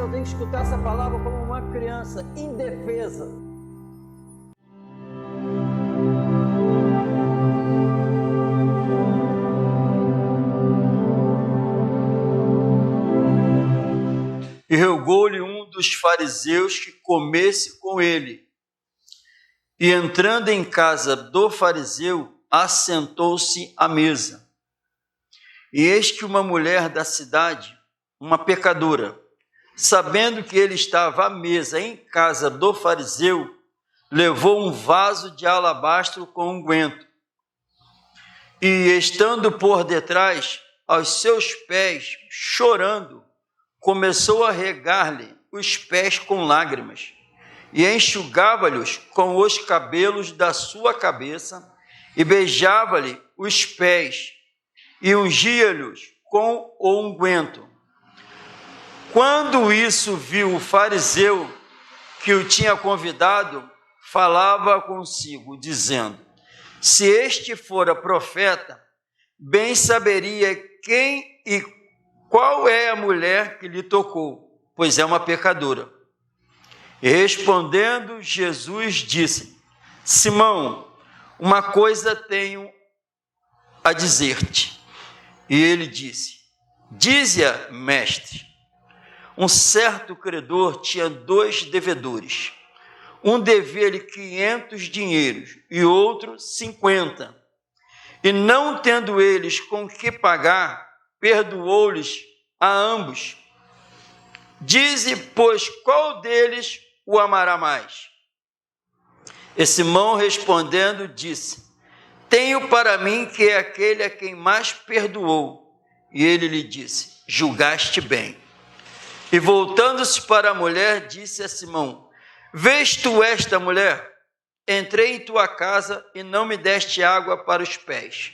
eu tenho que escutar essa palavra como uma criança indefesa. E rogou-lhe um dos fariseus que comesse com ele. E entrando em casa do fariseu, assentou-se à mesa. E eis que uma mulher da cidade, uma pecadora, sabendo que ele estava à mesa em casa do fariseu, levou um vaso de alabastro com unguento. E estando por detrás, aos seus pés, chorando, começou a regar-lhe os pés com lágrimas, e enxugava-lhes com os cabelos da sua cabeça, e beijava-lhe os pés, e ungia-lhes com o unguento. Quando isso viu o fariseu que o tinha convidado, falava consigo, dizendo: se este fora profeta, bem saberia quem e qual é a mulher que lhe tocou, pois é uma pecadora. E respondendo, Jesus disse: Simão, uma coisa tenho a dizer-te. E ele disse: dize-a, mestre. Um certo credor tinha 2 devedores. Um devia-lhe 500 dinheiros e outro 50. E não tendo eles com que pagar, perdoou-lhes a ambos. Dize, pois, qual deles o amará mais? E Simão respondendo disse: tenho para mim que é aquele a quem mais perdoou. E ele lhe disse: julgaste bem. E voltando-se para a mulher, disse a Simão: vês tu esta mulher? Entrei em tua casa e não me deste água para os pés,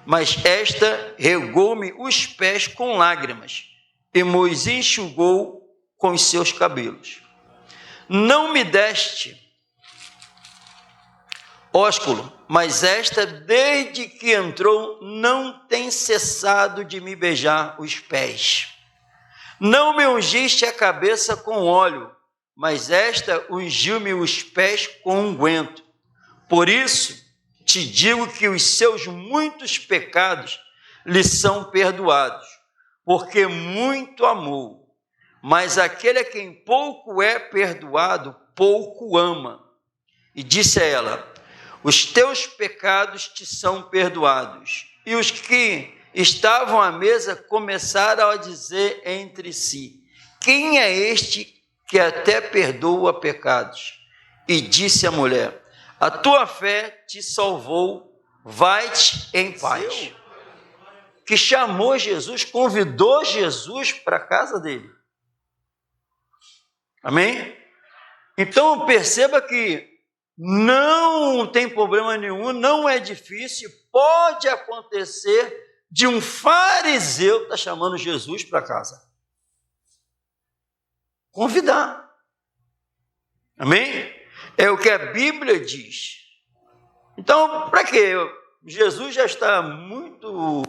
mas esta regou-me os pés com lágrimas e me enxugou com os seus cabelos. Não me deste ósculo, mas esta, desde que entrou, não tem cessado de me beijar os pés. Não me ungiste a cabeça com óleo, mas esta ungiu-me os pés com unguento. Por isso te digo que os seus muitos pecados lhe são perdoados, porque muito amou. Mas aquele a quem pouco é perdoado, pouco ama. E disse a ela: os teus pecados te são perdoados. E os que estavam à mesa começaram a dizer entre si: quem é este que até perdoa pecados? E disse a mulher: a tua fé te salvou, vai-te em paz. Que chamou Jesus, convidou Jesus para a casa dele. Amém? Então perceba que não tem problema nenhum, não é difícil, pode acontecer de um fariseu estar chamando Jesus para casa. Convidar. Amém? É o que a Bíblia diz. Então, para quê? Jesus já está muito...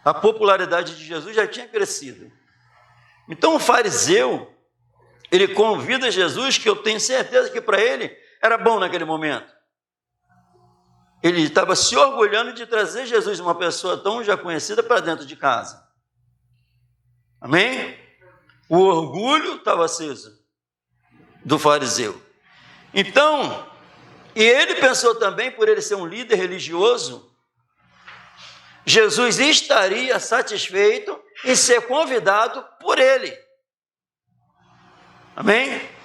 A popularidade de Jesus já tinha crescido. Então, o fariseu, ele convida Jesus, que eu tenho certeza que para ele era bom naquele momento. Ele estava se orgulhando de trazer Jesus, uma pessoa tão já conhecida, para dentro de casa. Amém? O orgulho estava aceso do fariseu. Então, e ele pensou também, por ele ser um líder religioso, Jesus estaria satisfeito em ser convidado por ele. Amém?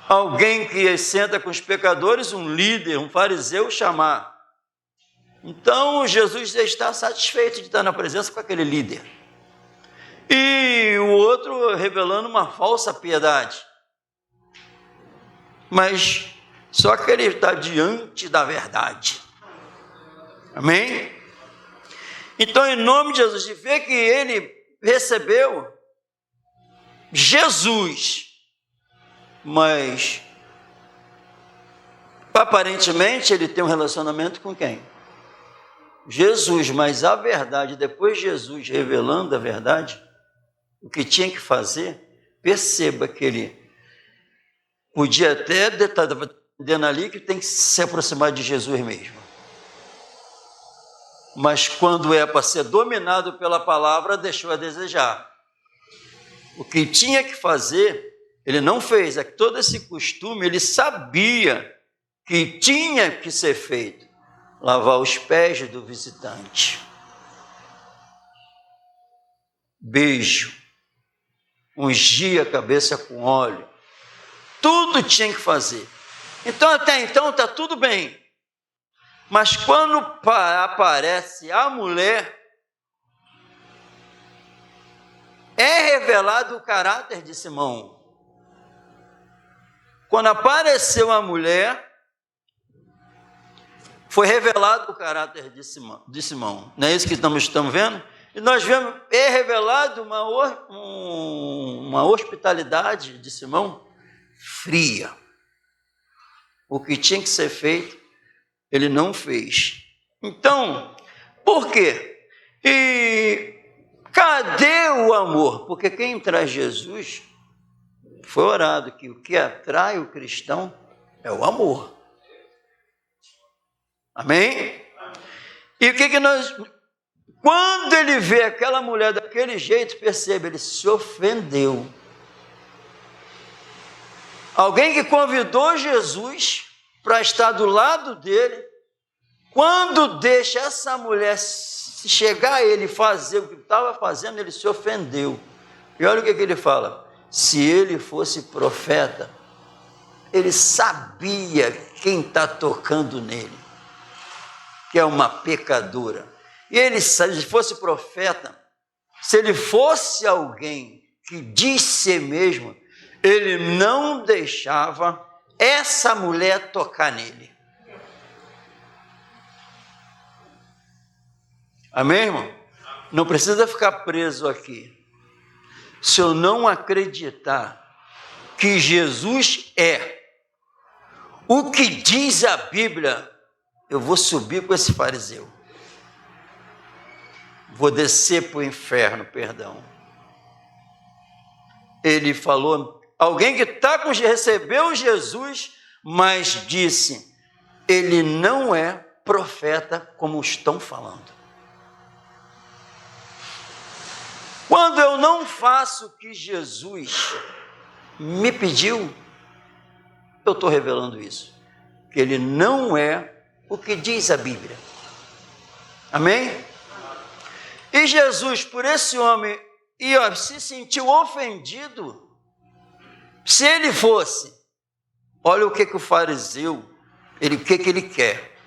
Alguém que senta com os pecadores, um líder, um fariseu, chamar. Então, Jesus está satisfeito de estar na presença com aquele líder. E o outro revelando uma falsa piedade. Mas só que ele está diante da verdade. Amém? Então, em nome de Jesus, de ver que ele recebeu Jesus, mas aparentemente ele tem um relacionamento com quem? Jesus, mas a verdade, depois Jesus revelando a verdade, o que tinha que fazer, Perceba que ele podia até estar dizendo ali que tem que se aproximar de Jesus mesmo. Mas quando é para ser dominado pela palavra, deixou a desejar. O que tinha que fazer, ele não fez. É que todo esse costume, ele sabia que tinha que ser feito. Lavar os pés do visitante. Beijo. Ungir a cabeça com óleo. Tudo tinha que fazer. Então, até então, está tudo bem. Mas quando aparece a mulher, é revelado o caráter de Simão. Quando apareceu a mulher, foi revelado o caráter de Simão. Não é isso que estamos vendo? E nós vemos, é revelado uma hospitalidade de Simão fria. O que tinha que ser feito, ele não fez. Então, por quê? E cadê o amor? Porque quem traz Jesus, foi orado que o que atrai o cristão é o amor. Amém? E o que nós... Quando ele vê aquela mulher daquele jeito, percebe, ele se ofendeu. Alguém que convidou Jesus para estar do lado dele, quando deixa essa mulher chegar a ele fazer o que estava fazendo, ele se ofendeu. E olha o que ele fala. Se ele fosse profeta, ele sabia quem está tocando nele, que é uma pecadora. E ele, se ele fosse profeta, se ele fosse alguém que diz si mesmo, ele não deixava essa mulher tocar nele. Amém, irmão? Não precisa ficar preso aqui. Se eu não acreditar que Jesus é o que diz a Bíblia, eu vou subir com esse fariseu. Vou descer para o inferno, perdão. Ele falou, alguém que recebeu Jesus, mas disse, ele não é profeta como estão falando. Quando eu não faço o que Jesus me pediu, eu estou revelando isso. Que ele não é o que diz a Bíblia. Amém? E Jesus, por esse homem, se sentiu ofendido. Se ele fosse, olha o que o fariseu, o que ele quer.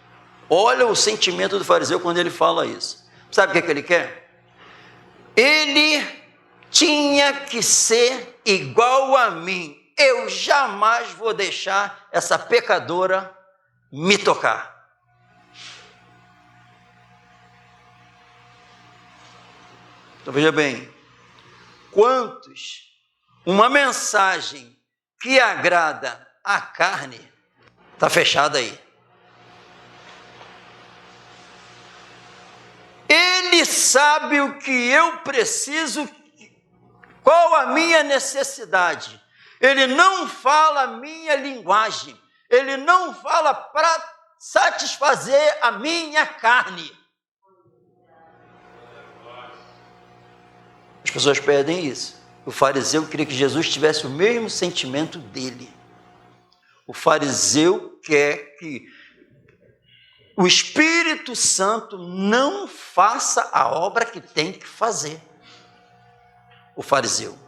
Olha o sentimento do fariseu quando ele fala isso. Sabe o que ele quer? Ele tinha que ser igual a mim. Eu jamais vou deixar essa pecadora me tocar. Então veja bem, quantos uma mensagem que agrada a carne está fechada aí. Ele sabe o que eu preciso, qual a minha necessidade. Ele não fala a minha linguagem. Ele não fala para satisfazer a minha carne. As pessoas pedem isso. O fariseu queria que Jesus tivesse o mesmo sentimento dele. O fariseu quer que o Espírito Santo não faça a obra que tem que fazer. O fariseu.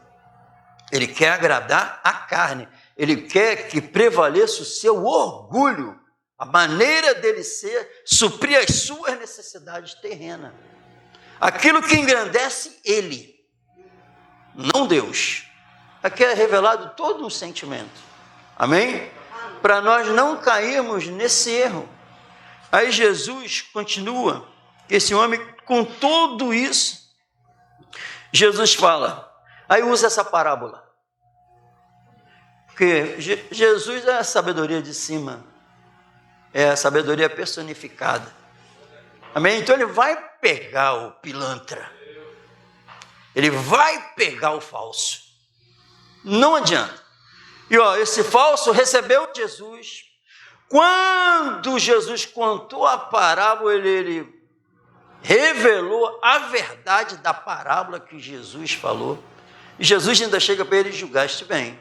Ele quer agradar a carne. Ele quer que prevaleça o seu orgulho. A maneira dele ser, suprir as suas necessidades terrenas. Aquilo que engrandece ele. Não Deus. Aqui é revelado todo um sentimento. Amém? Para nós não cairmos nesse erro. Aí Jesus continua, esse homem com tudo isso, Jesus fala, aí usa essa parábola, porque Jesus é a sabedoria de cima, é a sabedoria personificada, amém? Então ele vai pegar o pilantra, ele vai pegar o falso, Não adianta. E esse falso recebeu Jesus. Quando Jesus contou a parábola, ele revelou a verdade da parábola que Jesus falou. E Jesus ainda chega para ele: julgaste bem.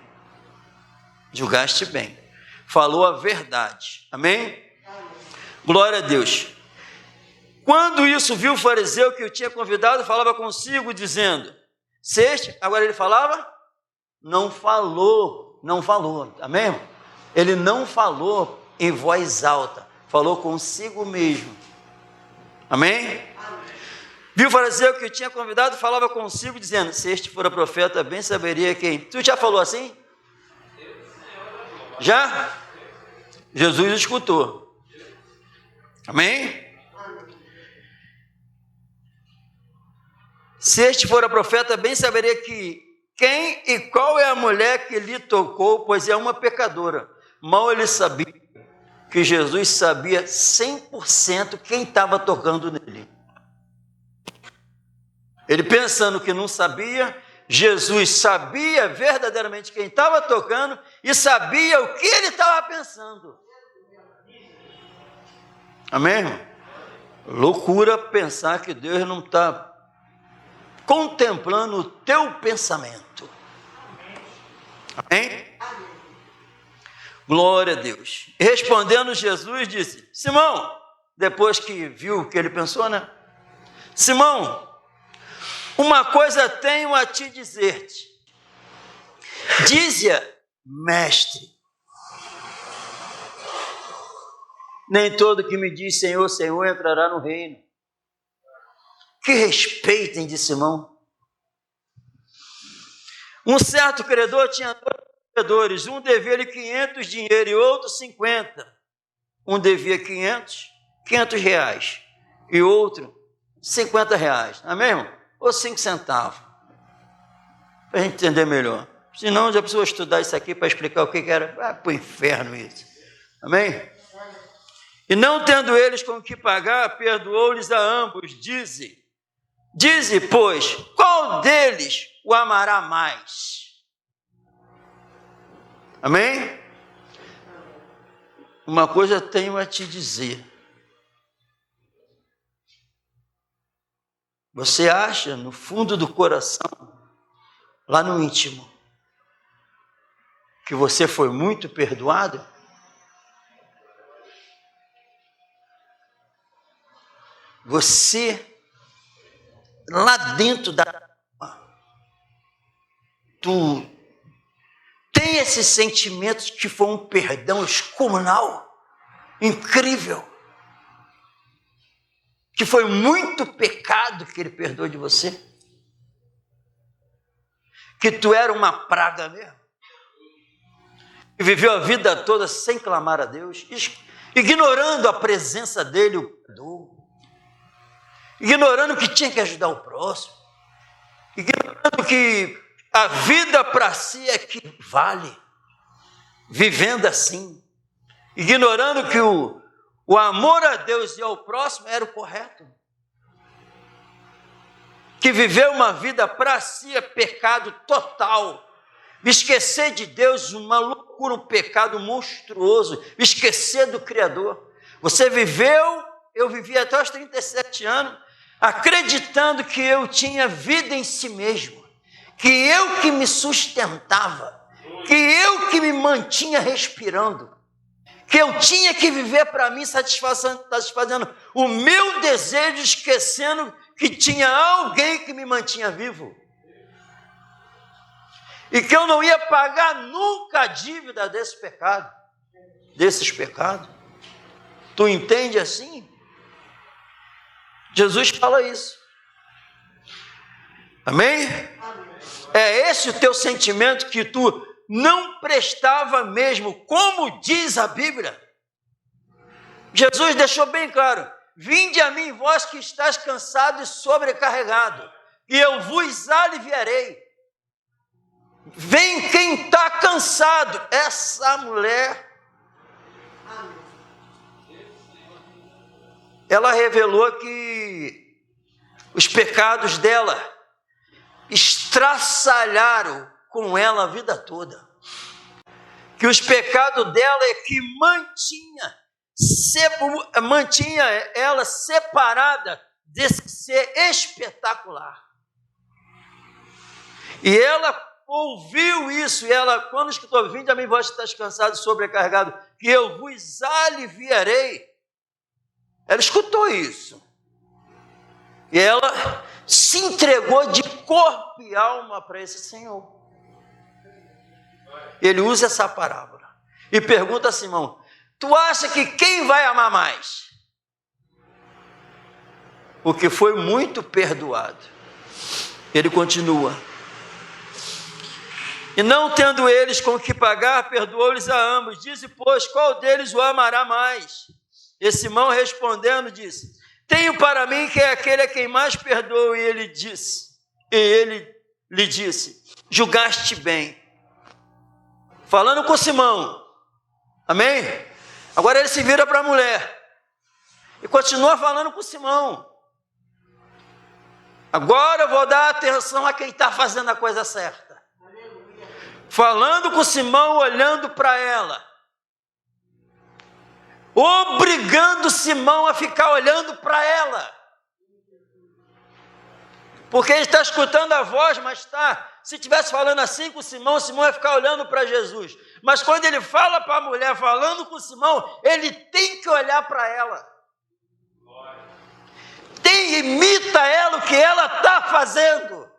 Julgaste bem. Falou a verdade. Amém? Glória a Deus. Quando isso viu o fariseu que o tinha convidado, falava consigo, dizendo: Seste, agora ele falava? Não falou. Amém? Ele não falou em voz alta, falou consigo mesmo. Amém? Viu o fariseu que o tinha convidado, falava consigo, dizendo: Se este fora profeta, bem saberia quem. Tu já falou assim? Já? Jesus escutou. Amém? Se este fora profeta, bem saberia que quem e qual é a mulher que lhe tocou, pois é uma pecadora. Mal ele sabia que Jesus sabia 100% quem estava tocando nele. Ele pensando que não sabia, Jesus sabia verdadeiramente quem estava tocando e sabia o que ele estava pensando. Amém, irmão? Loucura pensar que Deus não está contemplando o teu pensamento. Amém? Glória a Deus. Respondendo Jesus, disse: Simão, depois que viu o que ele pensou, né? Simão, uma coisa tenho a te dizer-te. Dize-a, mestre. Nem todo que me diz Senhor, Senhor entrará no reino. Que respeitem de Simão. Um certo credor tinha 2 credores, um devia-lhe 500 dinheiro e outro 50. Um devia 500 reais e outro 50 reais, não é mesmo? Ou 5 centavos, para a gente entender melhor. Senão já precisou estudar isso aqui para explicar o que era. Vai para o inferno isso. Amém? E não tendo eles com que pagar, perdoou-lhes a ambos. Dize, pois, qual deles o amará mais? Amém? Uma coisa tenho a te dizer. Você acha no fundo do coração, lá no íntimo, que você foi muito perdoado? Você, lá dentro da alma, tu tem esse sentimento de que foi um perdão excomunal, incrível, que foi muito pecado que ele perdoou de você, que tu era uma praga mesmo, e viveu a vida toda sem clamar a Deus, ignorando a presença dele, o perdoou, ignorando que tinha que ajudar o próximo, ignorando que a vida para si é que vale, vivendo assim, ignorando que o amor a Deus e ao próximo era o correto, que viver uma vida para si é pecado total, esquecer de Deus, uma loucura, um pecado monstruoso, esquecer do Criador. Você viveu, eu vivi até os 37 anos, acreditando que eu tinha vida em si mesmo, que eu que me sustentava, que eu que me mantinha respirando, que eu tinha que viver para mim satisfazendo o meu desejo, esquecendo que tinha alguém que me mantinha vivo. E que eu não ia pagar nunca a dívida desses pecados. Tu entende assim? Jesus fala isso. Amém? É esse o teu sentimento, que tu não prestava mesmo, como diz a Bíblia. Jesus deixou bem claro: vinde a mim, vós que estáis cansado e sobrecarregado, e eu vos aliviarei. Vem quem está cansado. Essa mulher, ela revelou que os pecados dela estraçalharam com ela a vida toda. Que os pecados dela é que mantinha ela separada desse ser espetacular. E ela ouviu isso, e ela, quando escutou, vinde a mim, vós que estáis cansados, sobrecarregado, que eu vos aliviarei. Ela escutou isso. E ela se entregou de corpo e alma para esse Senhor. Ele usa essa parábola e pergunta a Simão: tu acha que quem vai amar mais? O que foi muito perdoado. Ele continua: e não tendo eles com que pagar, perdoou-lhes a ambos. Dize, pois, qual deles o amará mais? E Simão respondendo disse: tenho para mim que é aquele a quem mais perdoa. E ele lhe disse: julgaste bem. Falando com Simão, amém? Agora ele se vira para a mulher e continua falando com Simão. Agora eu vou dar atenção a quem está fazendo a coisa certa. Falando com Simão, olhando para ela, obrigando Simão a ficar olhando para ela, porque ele está escutando a voz, mas está. Se estivesse falando assim com Simão, Simão ia ficar olhando para Jesus. Mas quando ele fala para a mulher, falando com Simão, ele tem que olhar para ela. Imita ela o que ela está fazendo.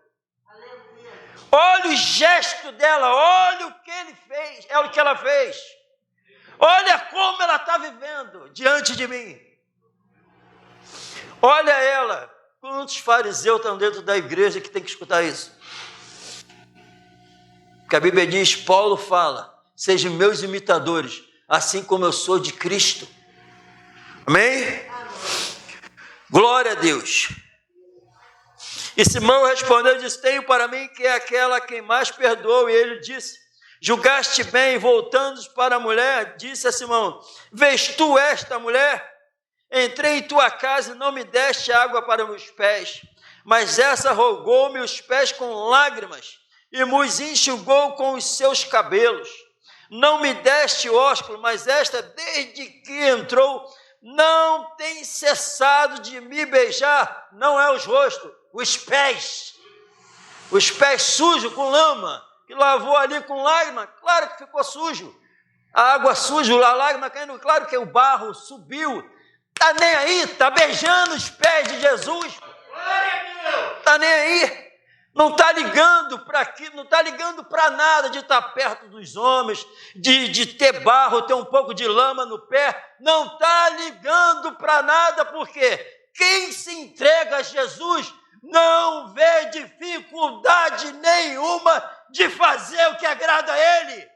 Olha o gesto dela, olha o que ele fez, é o que ela fez. Olha como ela está vivendo diante de mim. Olha ela. Quantos fariseus estão dentro da igreja que tem que escutar isso? Porque a Bíblia diz, Paulo fala, sejam meus imitadores, assim como eu sou de Cristo. Amém? Glória a Deus. E Simão respondeu e disse: tenho para mim que é aquela a quem mais perdoa. E ele disse: julgaste bem. Voltando para a mulher, disse a Simão: vês tu esta mulher? Entrei em tua casa e não me deste água para meus pés, mas essa rogou-me os pés com lágrimas e me enxugou com os seus cabelos. Não me deste ósculo, mas esta, desde que entrou, não tem cessado de me beijar. Não é os rostos, os pés sujos com lama, que lavou ali com lágrima, claro que ficou sujo, a água suja, a lágrima caindo, claro que o barro subiu, está nem aí, está beijando os pés de Jesus, está nem aí, não está ligando para aquilo, não está ligando para nada de estar perto dos homens, de ter barro, ter um pouco de lama no pé, não está ligando para nada, porque quem se entrega a Jesus não vê dificuldade nenhuma de fazer o que agrada a Ele.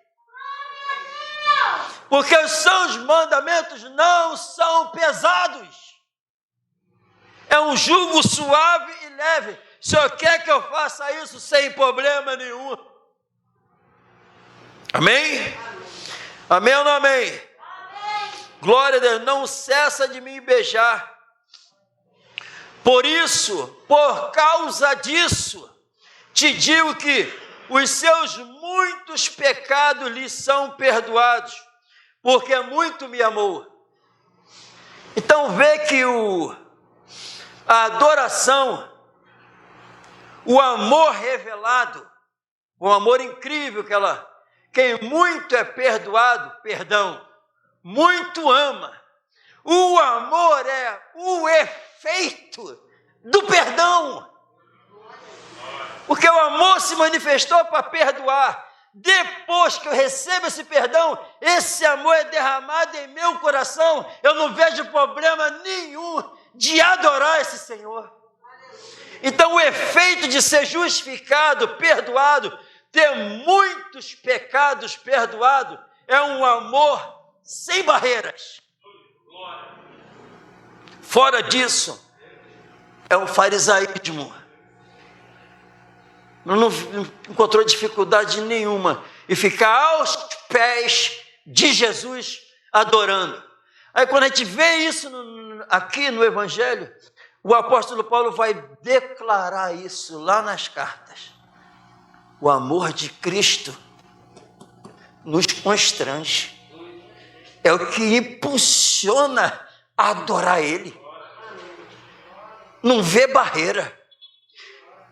Porque os seus mandamentos não são pesados. É um jugo suave e leve. O Senhor quer que eu faça isso sem problema nenhum. Amém? Amém ou não amém? Amém. Glória a Deus. Não cessa de me beijar. Por isso, por causa disso, te digo que os seus muitos pecados lhe são perdoados, porque muito me amou. Então vê que a adoração, o amor revelado, o amor incrível que quem muito é perdoado, perdão, muito ama. O amor é o efeito do perdão. Porque o amor se manifestou para perdoar. Depois que eu recebo esse perdão, esse amor é derramado em meu coração. Eu não vejo problema nenhum de adorar esse Senhor. Então o efeito de ser justificado, perdoado, ter muitos pecados perdoados, é um amor sem barreiras. Fora disso, é um farisaísmo. Não encontrou dificuldade nenhuma em ficar aos pés de Jesus adorando. Aí quando a gente vê isso aqui no Evangelho, o apóstolo Paulo vai declarar isso lá nas cartas. O amor de Cristo nos constrange. É o que impulsiona a adorar Ele. Não vê barreira.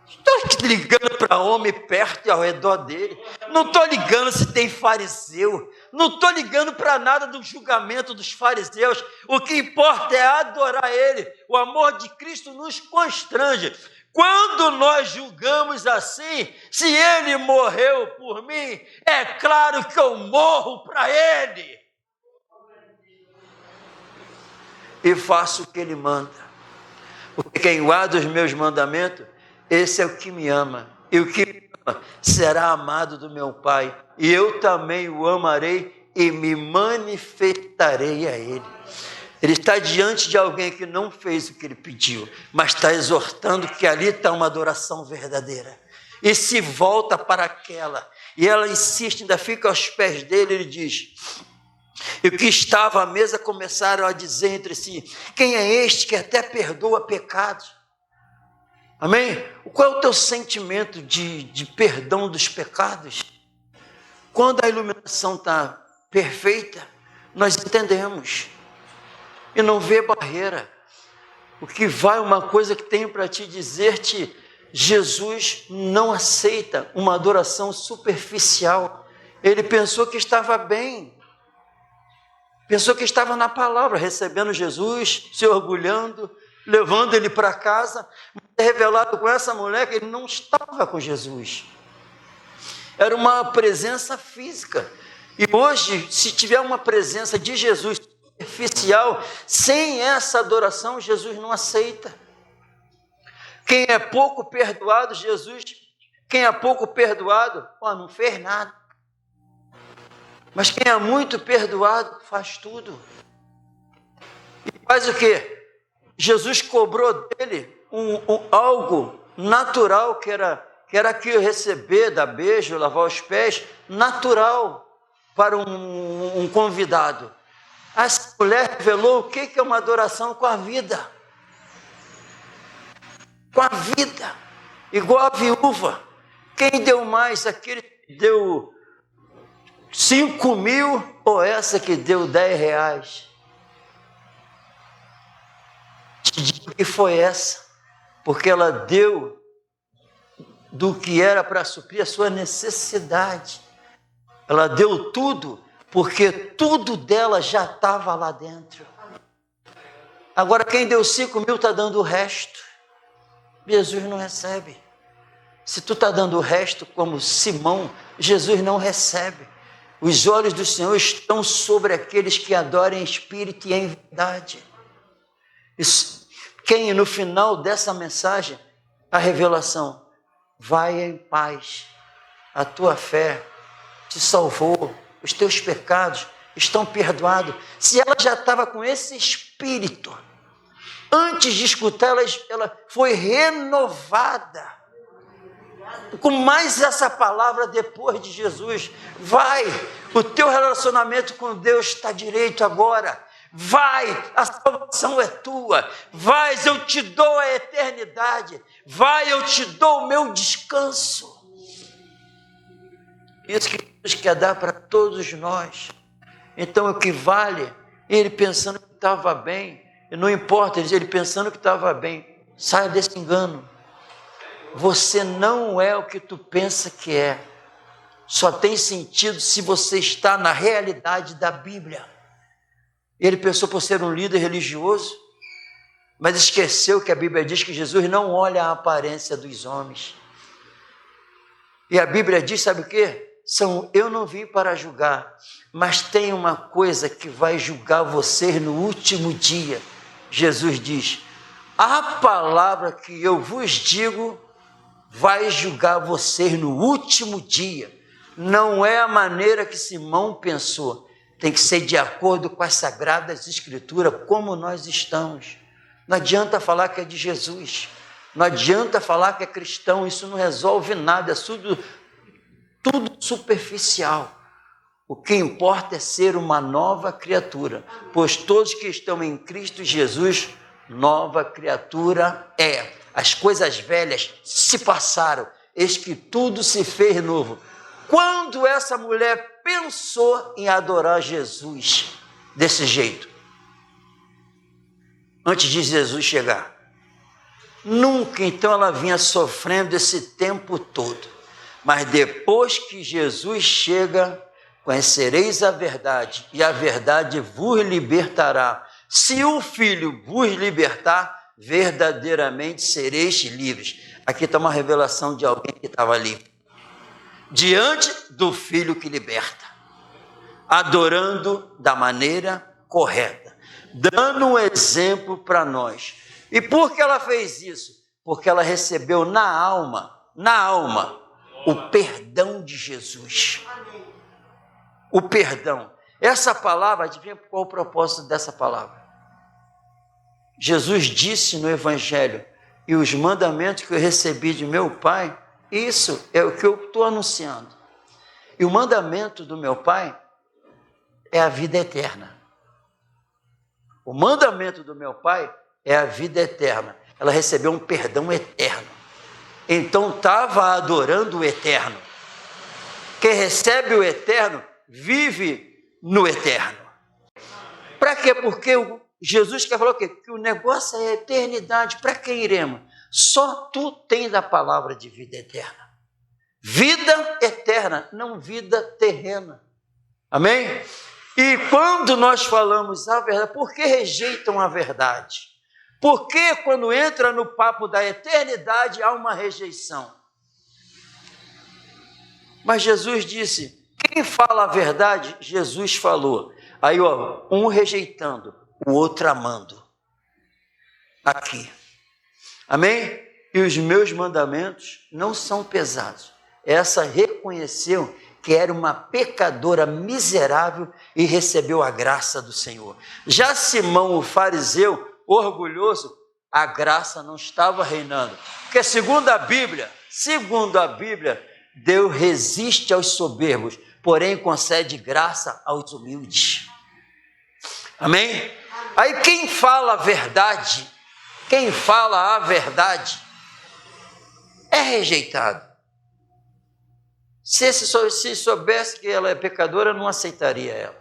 Estou ligando para homem perto e ao redor dele. Não estou ligando se tem fariseu. Não estou ligando para nada do julgamento dos fariseus. O que importa é adorar Ele. O amor de Cristo nos constrange. Quando nós julgamos assim, se Ele morreu por mim, é claro que eu morro para Ele. E faço o que Ele manda. Porque quem guarda os meus mandamentos, esse é o que me ama. E o que me ama será amado do meu Pai. E eu também o amarei e me manifestarei a Ele. Ele está diante de alguém que não fez o que ele pediu, mas está exortando que ali está uma adoração verdadeira. E se volta para aquela. E ela insiste, ainda fica aos pés dele, ele diz... E o que estava à mesa começaram a dizer entre si, quem é este que até perdoa pecados? Amém? Qual é o teu sentimento de perdão dos pecados? Quando a iluminação está perfeita, nós entendemos. E não vê barreira. O que vai, uma coisa que tenho para te dizer-te, Jesus não aceita uma adoração superficial. Ele pensou que estava bem. Pensou que estava na palavra, recebendo Jesus, se orgulhando, levando ele para casa, mas é revelado com essa mulher que ele não estava com Jesus. Era uma presença física. E hoje, se tiver uma presença de Jesus superficial, sem essa adoração, Jesus não aceita. Quem é pouco perdoado, quem é pouco perdoado, não fez nada. Mas quem é muito perdoado faz tudo. E faz o quê? Jesus cobrou dele algo natural, que era que receber, dar beijo, lavar os pés, natural para um convidado. Essa mulher revelou o que é uma adoração com a vida. Com a vida. Igual a viúva. Quem deu mais? Aquele que deu 5.000 ou essa que deu 10 reais? Te digo que foi essa, porque ela deu do que era para suprir a sua necessidade. Ela deu tudo, porque tudo dela já estava lá dentro. Agora quem deu 5.000 está dando o resto. Jesus não recebe. Se tu está dando o resto como Simão, Jesus não recebe. Os olhos do Senhor estão sobre aqueles que adoram em espírito e em verdade. Quem no final dessa mensagem, a revelação, vai em paz, a tua fé te salvou, os teus pecados estão perdoados. Se ela já estava com esse espírito, antes de escutar, ela foi renovada. Com mais essa palavra depois de Jesus, vai, o teu relacionamento com Deus está direito agora, vai, a salvação é tua, vai, eu te dou a eternidade, vai, eu te dou o meu descanso. Isso que Deus quer dar para todos nós. Então o que vale, ele pensando que estava bem, e não importa, ele pensando que estava bem, saia desse engano. Você não é o que tu pensa que é. Só tem sentido se você está na realidade da Bíblia. Ele pensou por ser um líder religioso, mas esqueceu que a Bíblia diz que Jesus não olha a aparência dos homens. E a Bíblia diz, sabe o quê? Eu não vim para julgar, mas tem uma coisa que vai julgar vocês no último dia. Jesus diz, a palavra que eu vos digo vai julgar vocês no último dia. Não é a maneira que Simão pensou. Tem que ser de acordo com as Sagradas Escrituras, como nós estamos. Não adianta falar que é de Jesus. Não adianta falar que é cristão. Isso não resolve nada. É tudo superficial. O que importa é ser uma nova criatura. Pois todos que estão em Cristo Jesus, nova criatura é. As coisas velhas se passaram eis que tudo se fez novo. Quando essa mulher pensou em adorar Jesus desse jeito? Antes de Jesus chegar. Nunca, então, ela vinha sofrendo esse tempo todo. Mas depois que Jesus chega, conhecereis a verdade, e a verdade vos libertará. Se o Filho vos libertar, verdadeiramente sereis livres. Aqui está uma revelação de alguém que estava ali, diante do Filho que liberta, adorando da maneira correta, dando um exemplo para nós. E por que ela fez isso? Porque ela recebeu na alma, o perdão de Jesus. O perdão. Essa palavra, adivinha qual o propósito dessa palavra? Jesus disse no Evangelho, e os mandamentos que eu recebi de meu Pai, isso é o que eu estou anunciando. E o mandamento do meu Pai é a vida eterna. O mandamento do meu Pai é a vida eterna. Ela recebeu um perdão eterno. Então estava adorando o eterno. Quem recebe o eterno, vive no eterno. Para quê? Porque Jesus quer falar o quê? Que o negócio é a eternidade. Para quem iremos? Só tu tens a palavra de vida eterna. Vida eterna, não vida terrena. Amém? E quando nós falamos a verdade, por que rejeitam a verdade? Por que quando entra no papo da eternidade há uma rejeição? Mas Jesus disse, quem fala a verdade, Jesus falou. Aí, um rejeitando, o outro amando. Aqui. Amém? E os meus mandamentos não são pesados. Essa reconheceu que era uma pecadora miserável e recebeu a graça do Senhor. Já Simão, o fariseu, orgulhoso, a graça não estava reinando. Porque segundo a Bíblia, Deus resiste aos soberbos, porém concede graça aos humildes. Amém? Aí quem fala a verdade é rejeitado. Se soubesse que ela é pecadora, não aceitaria ela.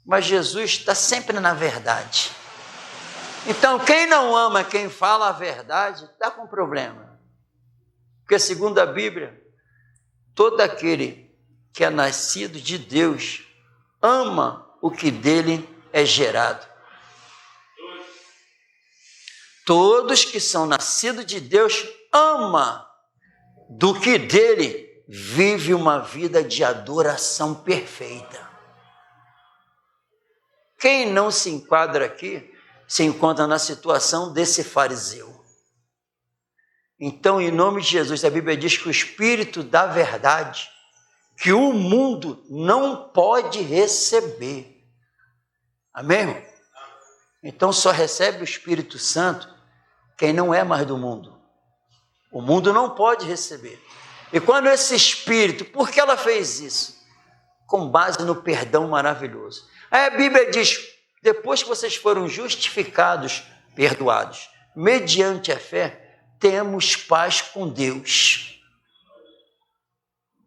Mas Jesus está sempre na verdade. Então, quem não ama quem fala a verdade, está com problema. Porque, segundo a Bíblia, todo aquele que é nascido de Deus ama o que dele é gerado. Todos que são nascidos de Deus ama do que dele vive uma vida de adoração perfeita. Quem não se enquadra aqui, se encontra na situação desse fariseu. Então, em nome de Jesus, a Bíblia diz que o Espírito da verdade, que o mundo não pode receber. Amém, irmão? Então, só recebe o Espírito Santo quem não é mais do mundo. O mundo não pode receber. E quando esse Espírito, por que ela fez isso? Com base no perdão maravilhoso. Aí a Bíblia diz, depois que vocês foram justificados, perdoados, mediante a fé, temos paz com Deus.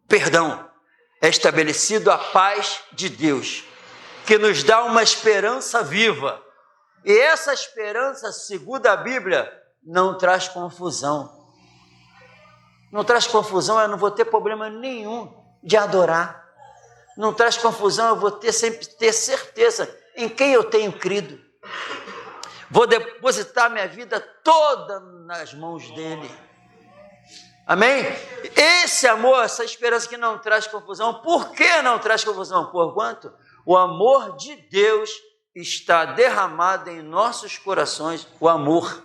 Perdão, é estabelecido a paz de Deus, que nos dá uma esperança viva. E essa esperança, segundo a Bíblia, não traz confusão. Não traz confusão, eu não vou ter problema nenhum de adorar. Não traz confusão, eu vou sempre ter certeza em quem eu tenho crido. Vou depositar minha vida toda nas mãos dele. Amém? Esse amor, essa esperança que não traz confusão. Por que não traz confusão? Porquanto o amor de Deus está derramado em nossos corações. O amor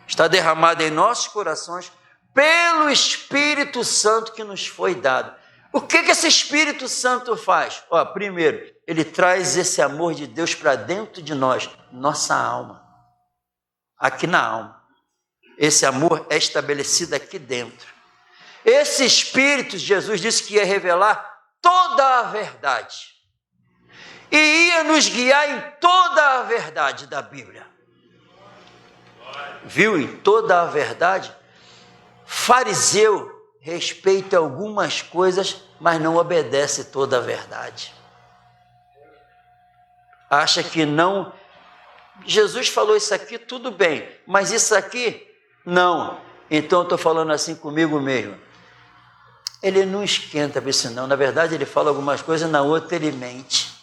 está derramado em nossos corações pelo Espírito Santo que nos foi dado. O que esse Espírito Santo faz? Primeiro, ele traz esse amor de Deus para dentro de nós, nossa alma. Aqui na alma. Esse amor é estabelecido aqui dentro. Esse Espírito, Jesus disse que ia revelar toda a verdade. E ia nos guiar em toda a verdade da Bíblia. Viu? Em toda a verdade. Fariseu respeita algumas coisas, mas não obedece toda a verdade. Acha que não. Jesus falou isso aqui, tudo bem, mas isso aqui, não. Então eu estou falando assim comigo mesmo. Ele não esquenta para isso não. Na verdade, ele fala algumas coisas, na outra ele mente.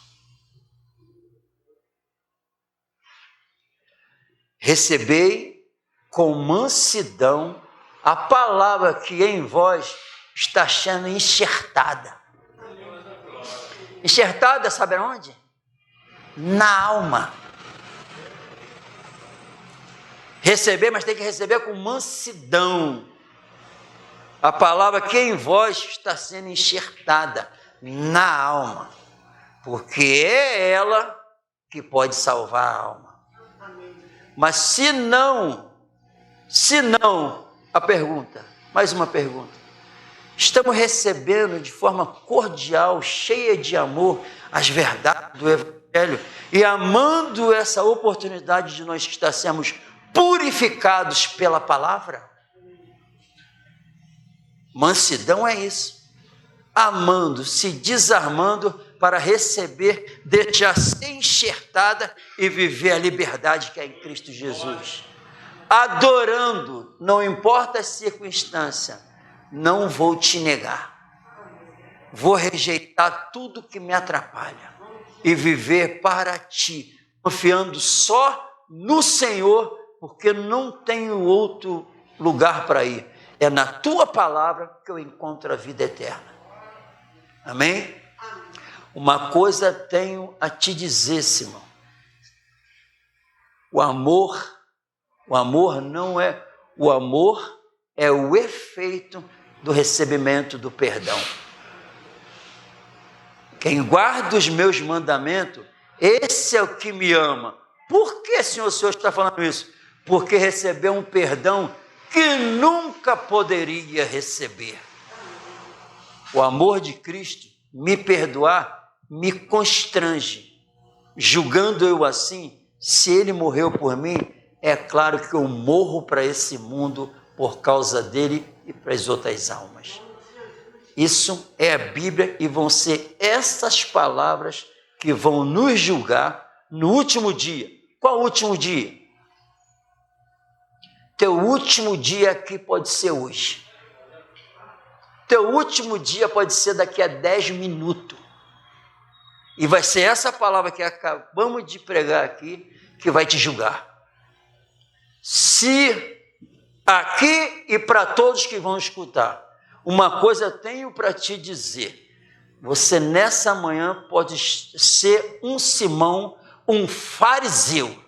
Recebei com mansidão a palavra que em vós está sendo enxertada. Enxertada, sabe aonde? Na alma. Receber, mas tem que receber com mansidão. A palavra que em vós está sendo enxertada na alma. Porque é ela que pode salvar a alma. Mas se não, a pergunta, mais uma pergunta. Estamos recebendo de forma cordial, cheia de amor, as verdades do Evangelho e amando essa oportunidade de nós que sermos purificados pela palavra? Mansidão é isso. Amando, se desarmando para receber, deixar ser enxertada e viver a liberdade que é em Cristo Jesus. Adorando, não importa a circunstância, não vou te negar. Vou rejeitar tudo que me atrapalha e viver para ti, confiando só no Senhor, porque não tenho outro lugar para ir. É na tua palavra que eu encontro a vida eterna. Amém? Uma coisa tenho a te dizer, Simão. O amor não é... O amor é o efeito do recebimento do perdão. Quem guarda os meus mandamentos, esse é o que me ama. Por que, Senhor, o Senhor está falando isso? Porque recebeu um perdão que nunca poderia receber. O amor de Cristo, me perdoar, me constrange. Julgando eu assim, se Ele morreu por mim, é claro que eu morro para esse mundo por causa dele e para as outras almas. Isso é a Bíblia e vão ser essas palavras que vão nos julgar no último dia. Qual último dia? Teu último dia aqui pode ser hoje. Teu último dia pode ser daqui a 10 minutos. E vai ser essa palavra que acabamos de pregar aqui que vai te julgar. Se aqui e para todos que vão escutar, uma coisa tenho para te dizer. Você nessa manhã pode ser um Simão, um fariseu.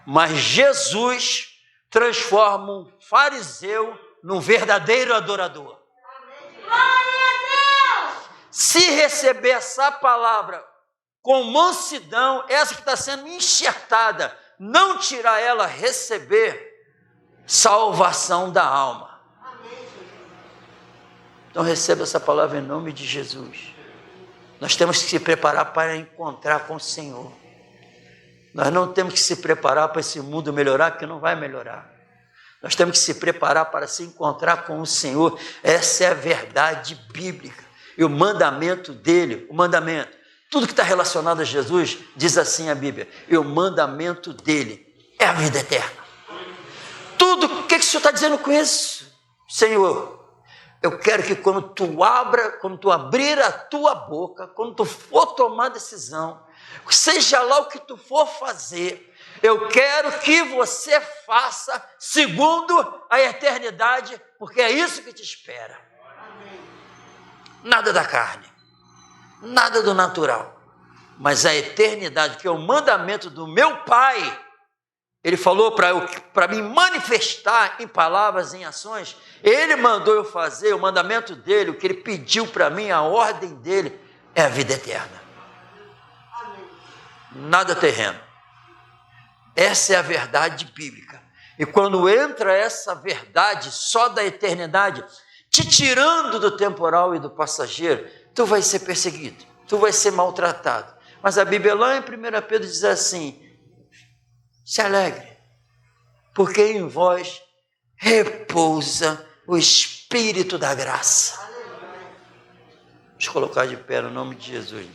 Mas Jesus transforma um fariseu num verdadeiro adorador. Se receber essa palavra com mansidão, essa que está sendo enxertada, não tirar ela, receber salvação da alma. Então receba essa palavra em nome de Jesus. Nós temos que se preparar para encontrar com o Senhor. Nós não temos que se preparar para esse mundo melhorar, porque não vai melhorar. Nós temos que se preparar para se encontrar com o Senhor. Essa é a verdade bíblica. E o mandamento dele, tudo que está relacionado a Jesus, diz assim a Bíblia, e o mandamento dele é a vida eterna. Tudo, o que o Senhor está dizendo com isso? Senhor, eu quero que quando tu abrir a tua boca, quando tu for tomar decisão, seja lá o que tu for fazer, eu quero que você faça segundo a eternidade, porque é isso que te espera. Nada da carne, nada do natural, mas a eternidade, que é o mandamento do meu Pai. Ele falou para me manifestar em palavras, em ações. Ele mandou eu fazer o mandamento dele, o que ele pediu para mim, a ordem dele, é a vida eterna. Nada terreno. Essa é a verdade bíblica. E quando entra essa verdade só da eternidade, te tirando do temporal e do passageiro, tu vai ser perseguido, tu vai ser maltratado. Mas a Bíblia lá em 1 Pedro diz assim: se alegre, porque em vós repousa o Espírito da graça. Vamos colocar de pé no nome de Jesus.